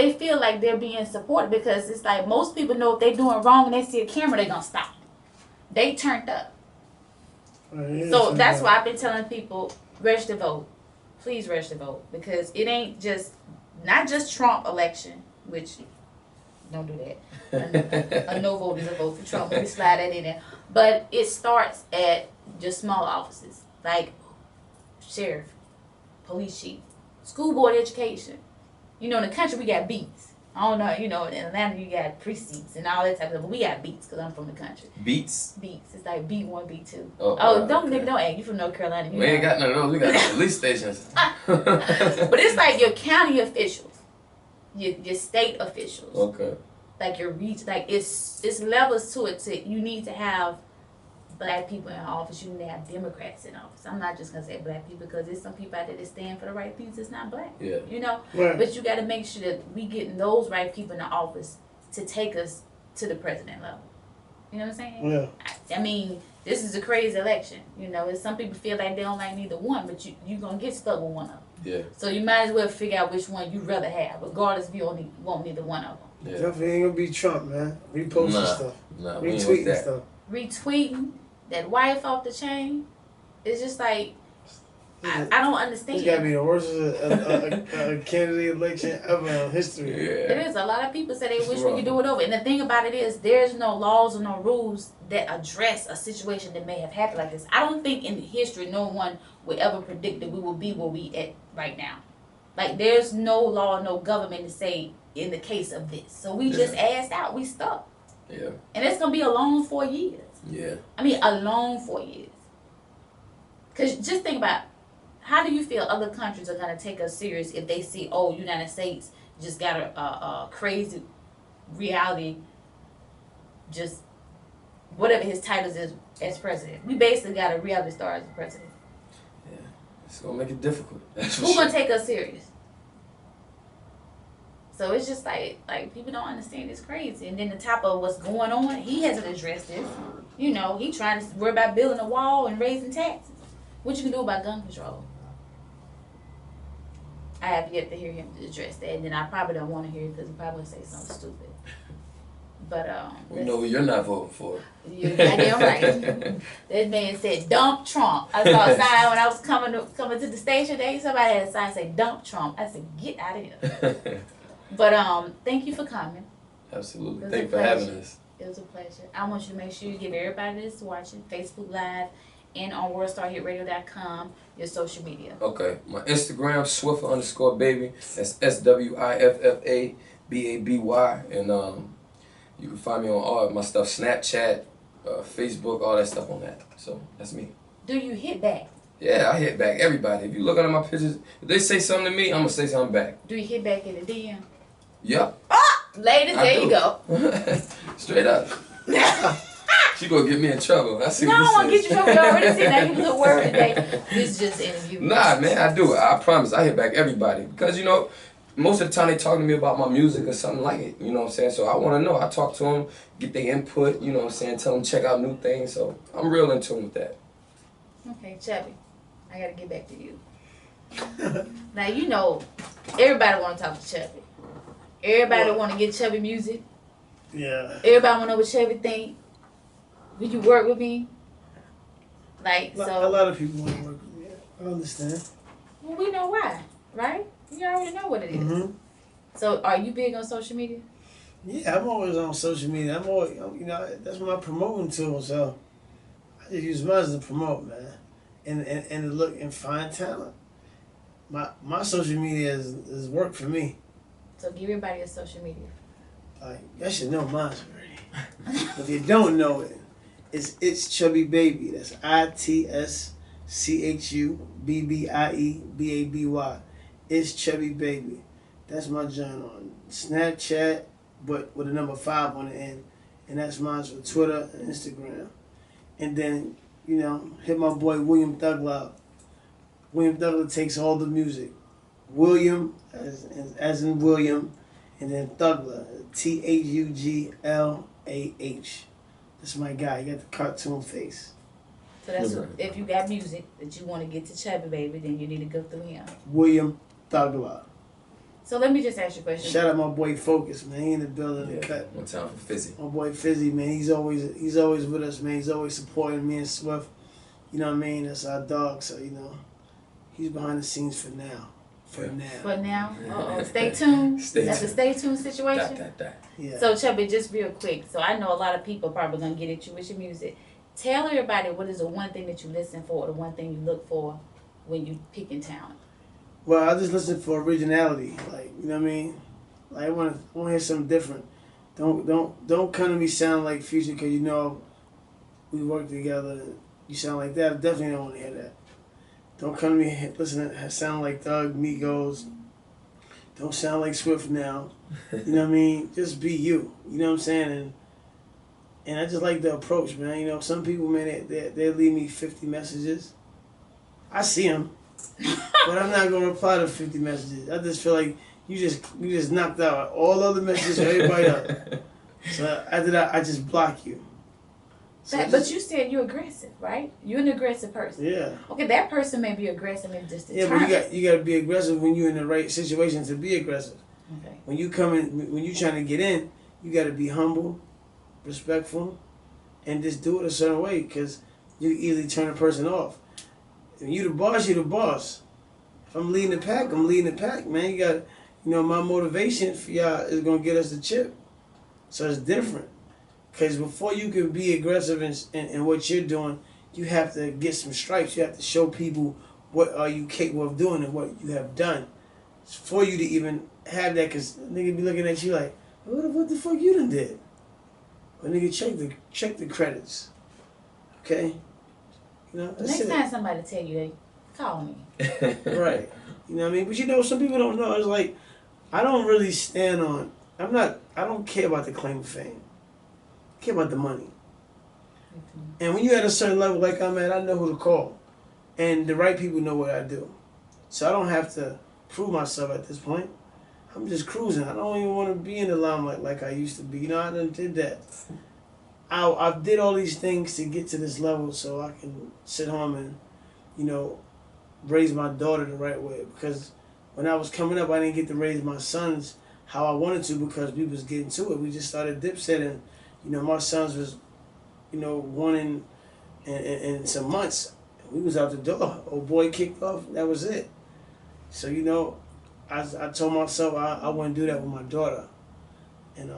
they feel like they're being supported because it's like most people know if they're doing wrong and they see a camera, they're gonna stop. They turned up. So that's why I've been telling people, register to vote. Please register to vote, because it ain't just not just Trump election, which don't do that. A no vote is a vote for Trump. We slide that in there, but it starts at just small offices like sheriff, police chief, school board education. You know, in the country we got beats. I don't know, you know, in Atlanta you got precincts and all that type of stuff, but we got beats because I'm from the country. Beats? Beats. It's like B1, B2. Don't act. You from North Carolina. We ain't got none of those. We got police stations. But it's like your county officials, your state officials. Okay. Like your region, like it's levels to it. You need to have black people in office. You need to have Democrats in office. I'm not just gonna say black people because there's some people out there that stand for the right things that's not black. Yeah. You know? Right. But you gotta make sure that we getting those right people in the office to take us to the president level. You know what I'm saying? Yeah. I mean, this is a crazy election. You know, and some people feel like they don't like neither one, but you gonna get stuck with one of them. Yeah. So you might as well figure out which one you'd rather have, regardless if you only want neither one of them. Yeah. Definitely ain't gonna be Trump, man. Reposting stuff. Nah, retweeting stuff. Retweeting that wife off the chain. It's just like, I don't understand. It's gotta be the worst candidate election ever in history. Yeah. It is. A lot of people say they wish we could do it over. And the thing about it is, there's no laws or no rules that address a situation that may have happened like this. I don't think in history no one would ever predict that we will be where we at right now. Like, there's no law, no government to say in the case of this. So we just asked out. We stuck. Yeah. And it's going to be a long 4 years. Yeah. I mean, a long 4 years. Because just think about, how do you feel other countries are going to take us serious if they see, oh, United States just got a crazy reality, just whatever his titles is as president. We basically got a reality star as president. Yeah. It's going to make it difficult. Who's going to take us serious? So it's just like people don't understand. It's crazy. And then the top of what's going on, he hasn't addressed this. You know, he trying to worry about building a wall and raising taxes. What you can do about gun control? I have yet to hear him address that, and then I probably don't want to hear it because he probably say something stupid. But we know who you're not voting for. You're goddamn right. That man said, "Dump Trump." I saw a sign when I was coming to the station today. Somebody had a sign say, "Dump Trump." I said, "Get out of here." But thank you for coming. Absolutely. Thank you for having us. It was a pleasure. I want you to make sure you give everybody that's watching Facebook Live and on WorldStarHitRadio.com your social media. Okay. My Instagram, Swiffer_baby. That's SWIFFABABY. And you can find me on all of my stuff, Snapchat, Facebook, all that stuff on that. So that's me. Do you hit back? Yeah, I hit back everybody. If you look at my pictures, if they say something to me, I'm going to say something back. Do you hit back in the DM? Yep. Ah! Ladies, there you go. Straight up. She gonna get me in trouble. I see. No, what I won't get you in trouble. You already said that. You was a word today. This is just an interview. Nah, man, I do. I promise. I hit back everybody because you know, most of the time they talk to me about my music or something like it. You know what I'm saying? So I want to know. I talk to them, get their input. You know what I'm saying? Tell them check out new things. So I'm real in tune with that. Okay, Chubbie, I gotta get back to you. Now you know, everybody want to talk to Chubbie. Everybody want to get Chubbie music. Yeah. Everybody want to know what Chubbie think. Would you work with me? Like, so. A lot of people want to work with me. I understand. Well, we know why, right? You already know what it is. Mm-hmm. So, are you big on social media? Yeah, I'm always on social media. I'm always, you know, that's my promoting tool. So, I just use mine to promote, man, and to look and find talent. My social media is work for me. So, give everybody a social media. Like, y'all should know mine already. If you don't know it, it's Chubbie Baby. That's ITSCHUBBIEBABY. It's Chubbie Baby. That's my joint on Snapchat, but with a number 5 on the end. And that's mine for Twitter and Instagram. And then, you know, hit my boy William Thugler up. William Thugler takes all the music. William, as in William, and then Thugler, THUGLAH. That's my guy. He got the cartoon face. So that's if you got music that you want to get to Chubbie Baby, then you need to go through him. William Thugler. So let me just ask you a question. Shout out my boy Focus, man. He in the building. The cut. One time for Fizzy. My boy Fizzy, man. He's always with us, man. He's always supporting me and Swift. You know what I mean? That's our dog. So he's behind the scenes for now. For now. Stay tuned. That's a stay tuned situation. Yeah. So Chubbie, just real quick. So I know a lot of people are probably gonna get at you with your music. Tell everybody what is the one thing that you listen for, or the one thing you look for when you picking talent. Well, I just listen for originality. Like, you know what I mean? Like, I want to hear something different. Don't come to me sound like Future because we work together. You sound like that. I definitely don't want to hear that. Don't come to me sound like Thug, Migos. Don't sound like Swift now. You know what I mean? Just be you. You know what I'm saying? And I just like the approach, man. Some people, man, they leave me 50 messages. I see them. But I'm not gonna reply to 50 messages. I just feel like you just knocked out all other messages for everybody else. So after that, I just block you. So but you said you're aggressive, right? You're an aggressive person. Yeah. Okay, that person may be aggressive and just determined. Yeah, but you got to be aggressive when you're in the right situation to be aggressive. Okay. When you when you're trying to get in, you got to be humble, respectful, and just do it a certain way because you can easily turn a person off. When you the boss, you the boss. If I'm leading the pack, I'm leading the pack, man. You got, my motivation for y'all is gonna get us the chip. So it's different. Because before you can be aggressive in what you're doing, you have to get some stripes. You have to show people what are you capable of doing and what you have done. It's for you to even have that, because nigga be looking at you like, what the fuck you done did? Well, nigga, check the credits. Okay? Next time somebody tell you, they call me. Right. You know what I mean? But some people don't know. It's like, I don't really stand on, I don't care about the claim of fame. I care about the money. And when you're at a certain level like I'm at, I know who to call. And the right people know what I do. So I don't have to prove myself at this point. I'm just cruising. I don't even want to be in the limelight like I used to be. I done did that. I did all these things to get to this level so I can sit home and, raise my daughter the right way. Because when I was coming up, I didn't get to raise my sons how I wanted to because we was getting to it. We just started Dipset and, my sons was, 1 in some months. We was out the door. Old boy kicked off. That was it. So, I told myself I wouldn't do that with my daughter. And,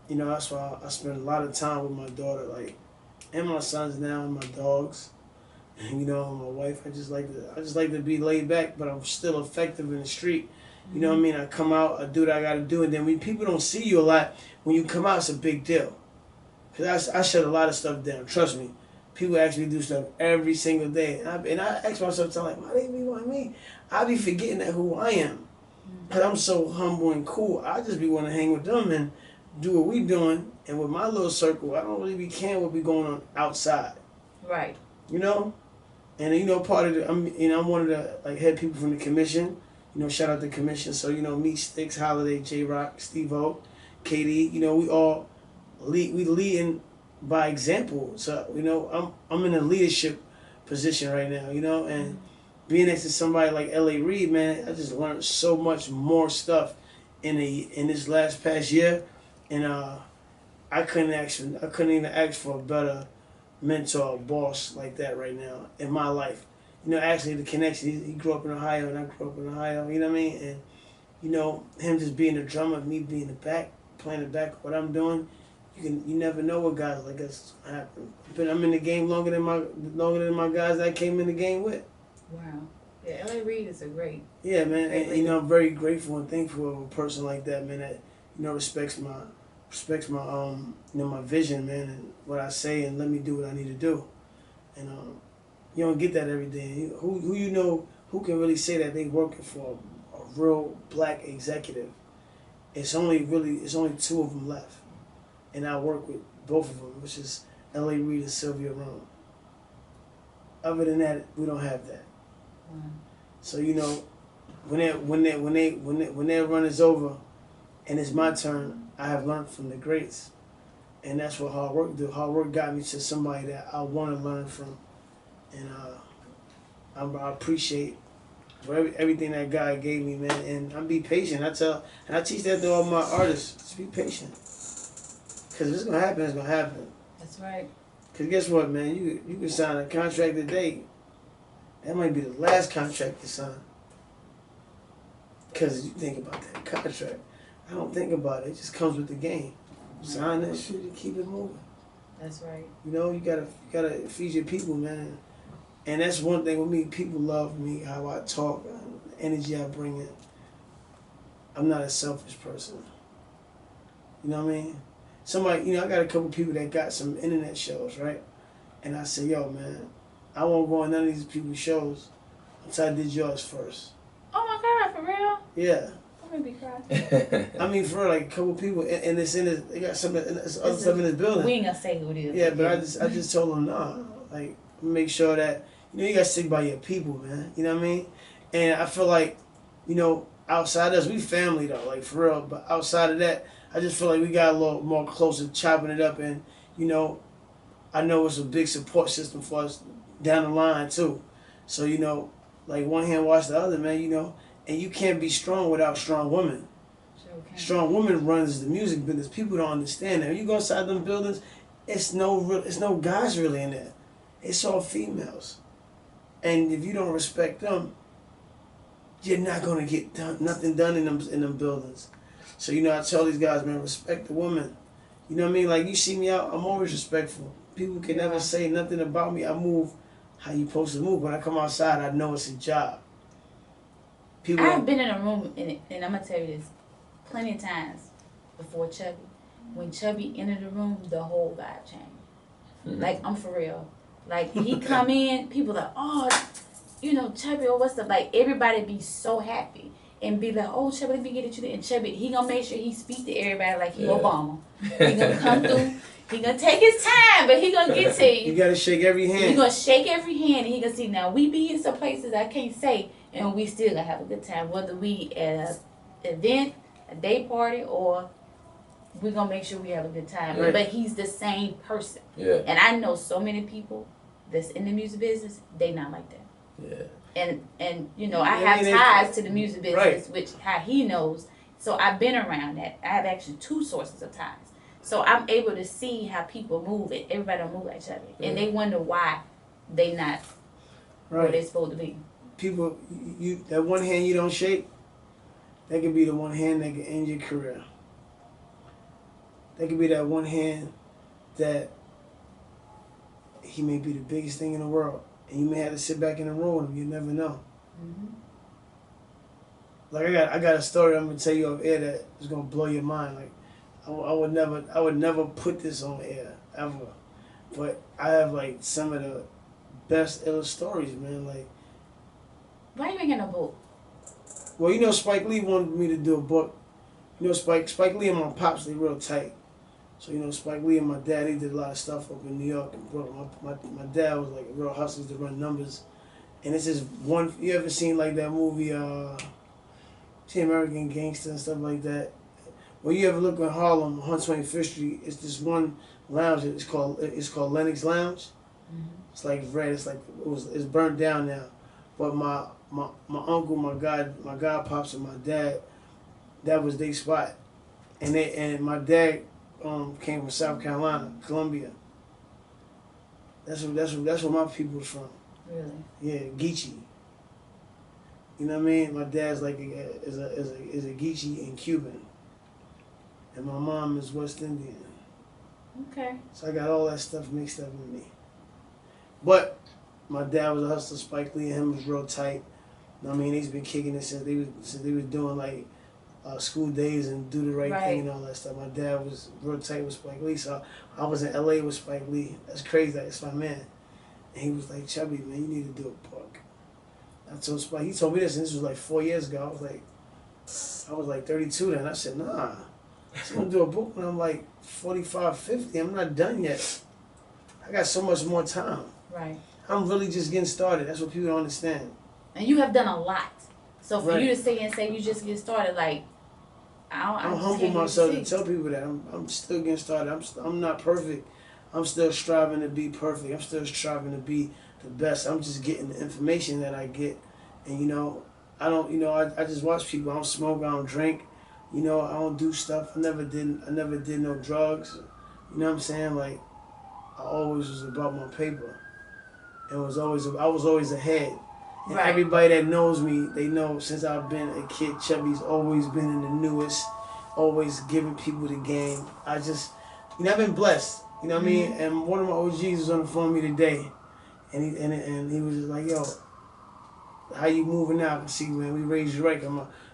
that's why I spend a lot of time with my daughter, and my sons now, and my dogs, and, my wife. I just like to be laid back, but I'm still effective in the street. You know what I mean? I come out, I do what I got to do, and then when people don't see you a lot, when you come out, it's a big deal. Because I shut a lot of stuff down. Trust me. People actually do stuff every single day. And I ask myself, why they be wanting me? I be forgetting that who I am. Because I'm so humble and cool. I just be wanting to hang with them and do what we doing. And with my little circle, I don't really be caring what be going on outside. Right. And part of the, I'm one of the head people from the commission. Shout out the commission. So, me, Sticks, Holiday, J-Rock, Steve-O, KD, we all we leading by example. So, I'm in a leadership position right now, and being next to somebody like L.A. Reid, man, I just learned so much more stuff in this past year, and I couldn't even ask for a better mentor, boss like that right now in my life. Actually the connection. He grew up in Ohio, and I grew up in Ohio. You know what I mean? And him just being the drummer, me being the back, playing the back, what I'm doing. You never know what guys like us happen. But I'm in the game longer than my guys that I came in the game with. Wow. Yeah, L.A. Reid is a great. Yeah, man. And I'm very grateful and thankful of a person like that, man. That respects my my vision, man, and what I say, and let me do what I need to do. And you don't get that every day. Who can really say that they working for a real black executive? It's only 2 of them left. And I work with both of them, which is L.A. Reid and Sylvia Rome. Other than that, we don't have that. So when their run is over, and it's my turn, I have learned from the greats, and that's what hard work do. Hard work got me to somebody that I want to learn from, and I appreciate for everything that God gave me, man. And I'm be patient. I teach that to all my artists. Just be patient. Cause if it's gonna happen, it's gonna happen. That's right. Cause guess what, man? You can sign a contract today. That might be the last contract you sign. Cause you think about that contract. I don't think about it. It just comes with the game. Sign that shit and keep it moving. That's right. You know, you gotta feed your people, man. And that's one thing with me. People love me, how I talk, the energy I bring in. I'm not a selfish person. You know what I mean? Somebody, you know, I got a couple people that got some internet shows, right? And I say, yo, man, I won't go on none of these people's shows until I did yours first. Oh my God, for real? Yeah. I'm gonna be crying. I mean, for like a couple people, and it's in this, they got some other stuff in this building. We ain't gonna say who it is. Yeah, but I just told them, nah, like, make sure that, you know, you gotta stick by your people, man. You know what I mean? And I feel like, you know, outside us, we family though, like for real. But outside of that, I just feel like we got a little more closer, chopping it up, and you know, I know it's a big support system for us down the line too. So you know, like one hand wash the other, man. You know, and you can't be strong without strong women. Sure can. Strong women runs the music business. People don't understand that. When you go inside them buildings, it's no guys really in there. It's all females. And if you don't respect them, you're not gonna get nothing done in them buildings. So you know, I tell these guys, man, respect the woman. You know what I mean? Like you see me out, I'm always respectful. People can never say nothing about me. I move how you supposed to move. When I come outside, I know it's a job. I've been in a room, and I'm gonna tell you this, plenty of times before Chubbie. When Chubbie entered the room, the whole vibe changed. Mm-hmm. Like I'm for real. Like he come in, people like, oh, you know, Chubbie or what's up. Like everybody be so happy and be like, oh, Chubbie, let me get at you. And Chubbie, he gonna make sure he speak to everybody like he Obama. He gonna come through. He gonna take his time, but he gonna get to you. You gotta shake every hand. He gonna shake every hand, and he gonna see. Now we be in some places I can't say, and we still gonna have a good time. Whether we at an event, a day party, or we gonna make sure we have a good time. Right. But he's the same person. Yeah. And I know so many people that's in the music business. They not like that. Yeah. And you know, I have ties to the music business, which how he knows. So I've been around that. I have actually 2 sources of ties. So I'm able to see how people move, and everybody don't move like each other. And they wonder why they not where they're supposed to be. People, you that one hand you don't shake, that could be the one hand that can end your career. That could be that one hand that he may be the biggest thing in the world. And you may have to sit back in the room with him. You never know. Mm-hmm. Like I got a story I'm gonna tell you off air that is gonna blow your mind. Like I would never put this on air ever. But I have like some of the best stories, man. Like, why you making a book? Well, you know, Spike Lee wanted me to do a book. You know, Spike Lee and my pops, they real tight. So, you know, Spike Lee and my dad, he did a lot of stuff up in New York and Brooklyn. My dad was like a real hustler to run numbers. And it's just one, you ever seen like that movie, American Gangster and stuff like that? Well, you ever look in Harlem, 125th Street, it's this one lounge, it's called Lennox Lounge. Mm-hmm. It's like red, it's burnt down now. But my uncle, my godpops and my dad, that was their spot. And my dad came from South Carolina, Columbia. That's where my people's from. Really? Yeah, Geechee. You know what I mean? My dad's like is a Geechee and Cuban, and my mom is West Indian. Okay. So I got all that stuff mixed up in me. But my dad was a hustler. Spike Lee and him was real tight. You know what I mean? He's been kicking it since they was doing like school days and do the right thing and all that stuff. My dad was real tight with Spike Lee, so I was in LA with Spike Lee. That's crazy. That's my man. And he was like, Chubbie, man, you need to do a book. I told Spike, he told me this, and this was like 4 years ago. I was like 32 then. I said, nah, I'm gonna do a book when I'm like 45, 50. I'm not done yet. I got so much more time. Right. I'm really just getting started. That's what people don't understand. And you have done a lot. So for you to say you just get started, like, I'm humble myself to tell people that I'm still getting started. I'm not perfect. I'm still striving to be perfect. I'm still striving to be the best. I'm just getting the information that I get, And I don't, I just watch people. I don't smoke, I don't drink, I don't do stuff. I never did no drugs. You know what I'm saying? Like, I always was about my paper. I was always ahead. And Right. everybody that knows me, they know since I've been a kid, Chubbie's always been in the newest, always giving people the game. I just, I've been blessed. You know what I mean? And one of my OGs was on the phone with me today, and he was just like, yo, how you moving now? I can see, man, we raised you right.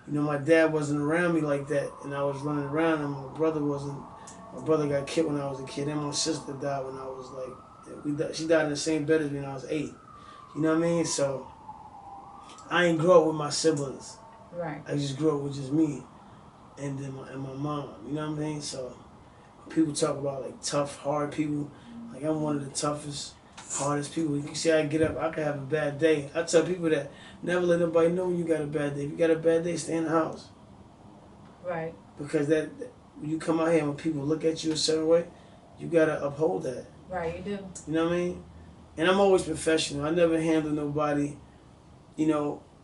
My dad wasn't around me like that, and I was running around, and my brother wasn't. My brother got killed when I was a kid, and my sister died when I was like, she died in the same bed as me when I was 8. You know what I mean? So I ain't grow up with my siblings. Right. I just grew up with just me, and then my mom. You know what I mean? So people talk about like tough, hard people. Like, I'm one of the toughest, hardest people. You can see I get up, I can have a bad day. I tell people that never let nobody know when you got a bad day. If you got a bad day, stay in the house. Right. Because that when you come out here, when people look at you a certain way, you gotta uphold that. Right, you do. You know what I mean? And I'm always professional. I never handle nobody,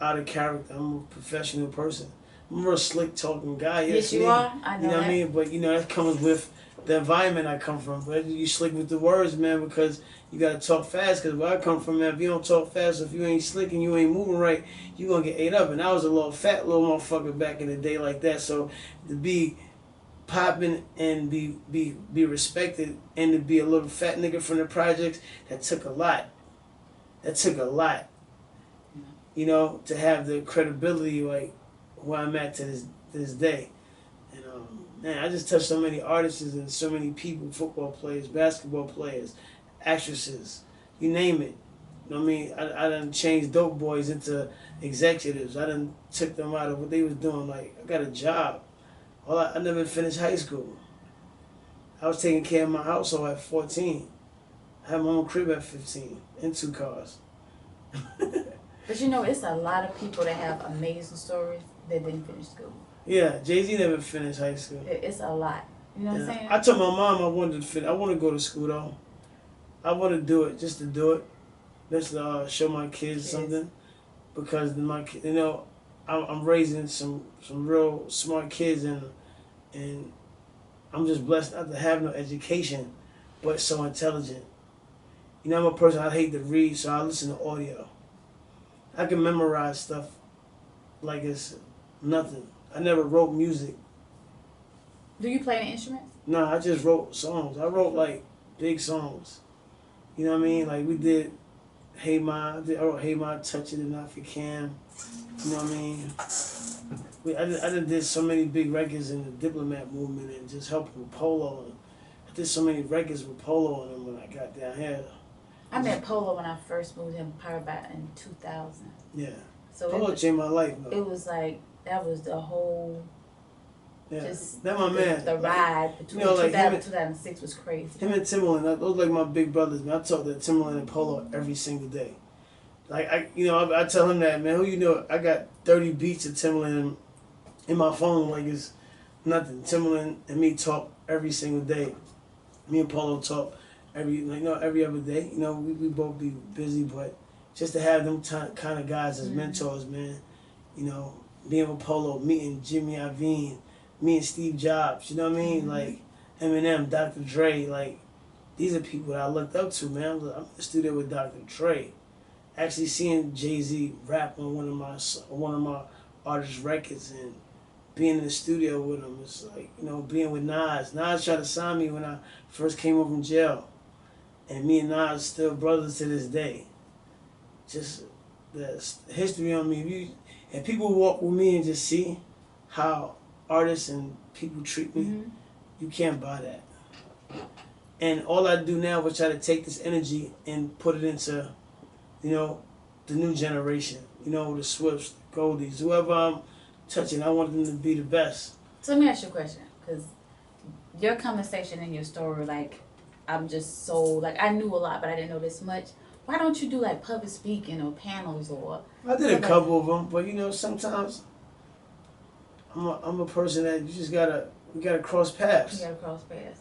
out of character. I'm a professional person. I'm a real slick talking guy. Yes, you are. I know You know what that. I mean? But that comes with the environment I come from. But you slick with the words, man, because you gotta talk fast. Because where I come from, man, if you don't talk fast, if you ain't slick and you ain't moving right, you gonna get ate up. And I was a little fat little motherfucker back in the day like that. So to be popping and be respected and to be a little fat nigga from the projects, that took a lot. That took a lot. To have the credibility like where I'm at to this day. And man, I just touched so many artists and so many people, football players, basketball players, actresses, you name it. You know what I mean? I done changed dope boys into executives. I done took them out of what they was doing. Like, I got a job. I never finished high school. I was taking care of my household at 14. I had my own crib at 15 and 2 cars. But it's a lot of people that have amazing stories that didn't finish school. Yeah, Jay-Z never finished high school. It's a lot. You know what I'm saying? I told my mom I wanted to finish. I want to go to school though. I want to do it just to do it. Just to show my kids something. Because my I'm raising some real smart kids and I'm just blessed not to have no education, but so intelligent. I'm a person, I hate to read, so I listen to audio. I can memorize stuff like it's nothing. I never wrote music. Do you play an instrument? No, I just wrote songs. I wrote like big songs. You know what I mean? Like we did Hey Ma, I wrote Hey Ma, Touch It and Not For Cam. You know what I mean? I did so many big records in the Diplomat movement and just helping with Polo. And I did so many records with Polo on them when I got down here. I met Polo when I first moved in Power Bat in 2000. Yeah. So Polo changed my life, though. It was like, that was the whole, just that my man. The ride between 2000 and 2006 was crazy. Him and Timbaland, those like my big brothers, man. I talk to Timbaland and Polo every single day. Like, I tell him that, man, I got 30 beats of Timbaland in my phone like it's nothing. Timbaland and me talk every single day. Me and Polo talk every other day. We both be busy, but just to have them kind of guys as mentors, man. Being with Polo, meeting Jimmy Iovine, meeting Steve Jobs, you know what I mean? Like Eminem, Dr. Dre, like these are people that I looked up to, man. I'm in the studio with Dr. Dre. Actually seeing Jay-Z rap on one of my artist records and being in the studio with him, it's like, being with Nas. Nas tried to sign me when I first came over from jail. And me and Nas still brothers to this day. Just the history on me. If people walk with me and just see how artists and people treat me, you can't buy that. And all I do now is try to take this energy and put it into, the new generation. The Swifts, the Goldies, whoever I'm touching, I want them to be the best. So let me ask you a question, because your conversation and your story, like, I'm just so, like, I knew a lot, but I didn't know this much. Why don't you do, like, public speaking or panels or... I did a couple of them, but, sometimes I'm a person that you just we gotta cross paths. You gotta cross paths.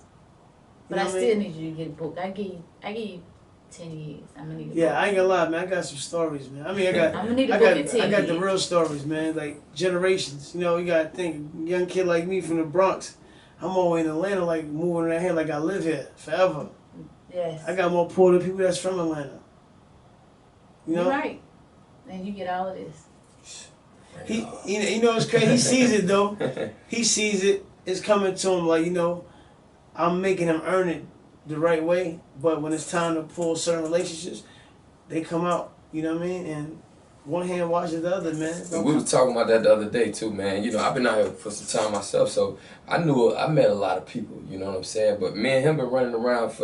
But I still need you to get booked. I give you 10 years. I'm gonna need a Yeah, book. I ain't gonna lie, man. I got some stories, man. I mean, I'm gonna need a book in 10 I got the years. real stories, man. Like generations. You know, you gotta think. Young kid like me from the Bronx, I'm always in Atlanta, like moving around here, like I live here forever. Yes. I got more pull than people that's from Atlanta. You know. You're right. And you get all of this. You know, it's crazy. He sees it though. He sees it. It's coming to him like, you know, I'm making him earn it the right way. But when it's time to pull certain relationships, they come out. You know what I mean? And one hand washes the other, man. We was talking about that the other day too, man. You know, I've been out here for some time myself, so I met a lot of people. You know what I'm saying? But me and him been running around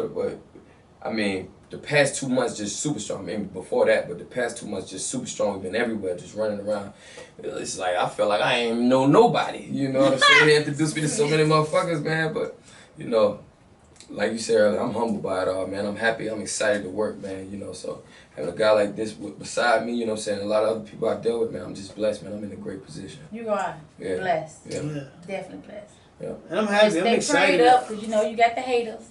the past 2 months just super strong. Maybe before that, but the past 2 months just super strong. We've been everywhere, just running around. It's like I feel like I ain't even know nobody. You know what I'm saying? They introduced me to so many motherfuckers, man. But you know, like you said earlier, I'm humbled by it all, man. I'm happy. I'm excited to work, man. You know, so having a guy like this beside me, you know what I'm saying, a lot of other people I deal with, man, I'm just blessed, man. I'm in a great position. You are blessed. Yeah. Definitely blessed. Yeah. And I'm happy. I'm excited. Stay prayed up, because you know you got the haters.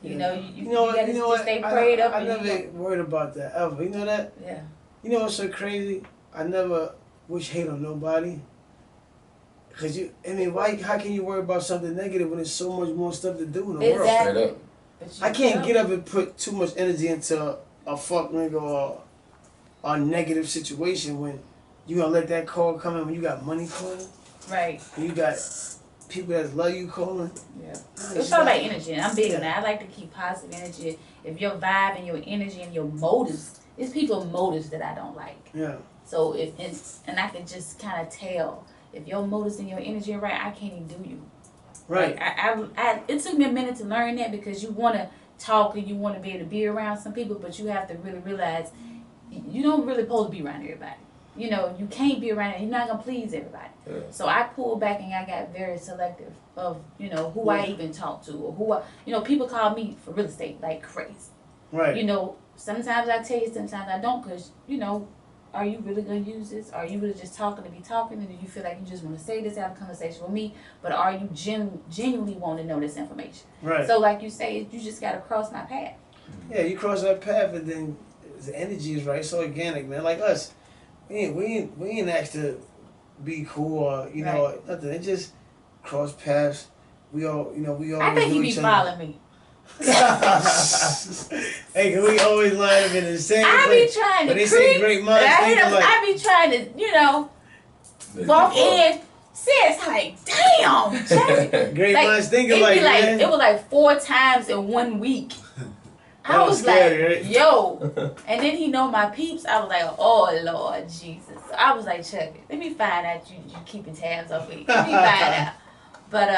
You know, you gotta stay prayed up. I never worried about that ever. You know that? Yeah. You know what's so crazy? I never wish hate on nobody. Cause how can you worry about something negative when there's so much more stuff to do in the world? Straight up. I can't get up and put too much energy into a fuck nigga or a negative situation when you gonna let that call come in when you got money calling. Right. And you got people that love you calling. Yeah. It's all about energy, and I'm big on that. I like to keep positive energy. If your vibe and your energy and your motives, it's people's motives that I don't like. Yeah. So and I can just kind of tell if your motives and your energy are right, I can't even do you. Right. Like it took me a minute to learn that, because you want to talk and you want to be able to be around some people, but you have to really realize you don't really supposed to be around everybody. You know, you can't be around it. You're not going to please everybody. Yeah. So I pulled back and I got very selective of, you know, who I even talk to, or people call me for real estate like crazy. Right. You know, sometimes I tell you, sometimes I don't, because, you know, are you really going to use this? Are you really just talking to be talking? And do you feel like you just want to say this, have a conversation with me? But are you genuinely want to know this information? Right. So like you say, you just got to cross my path. Yeah, you cross that path, and then the energy is right. It's so organic, man. Like us. We ain't asked to be cool or know nothing. It just cross paths. We all I think he be following me. Hey, can we always line up in the same place? I be trying to creep. I be trying to walk in. Sis, like, damn. Great minds think alike, man. It was like 4 times in 1 week. I was scary, like, yo. And then he know my peeps. I was like, oh, Lord Jesus. So I was like, Chubbie, let me find out you keeping tabs on me. Let me find out. But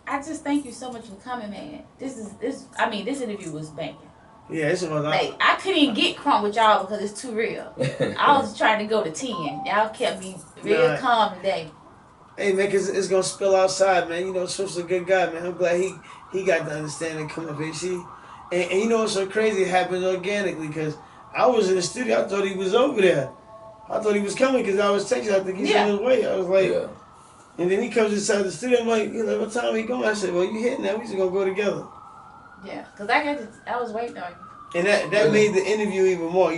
I just thank you so much for coming, man. This interview was banging. Yeah, it's about like I couldn't even get crunk with y'all because it's too real. I was trying to go to 10. Y'all kept me real calm today. Hey man, cause it's gonna spill outside, man. You know, Swift's a good guy, man. I'm glad he got the understanding coming up here. See, and you know what's so crazy? It happened organically, because I was in the studio. I thought he was over there. I thought he was coming because I was texting. I think he's on his way. I was like, and then he comes inside the studio. I'm like, what time he going? I said, well, you hitting that? We just gonna go together. Yeah, because I was waiting on you. And that made the interview even more.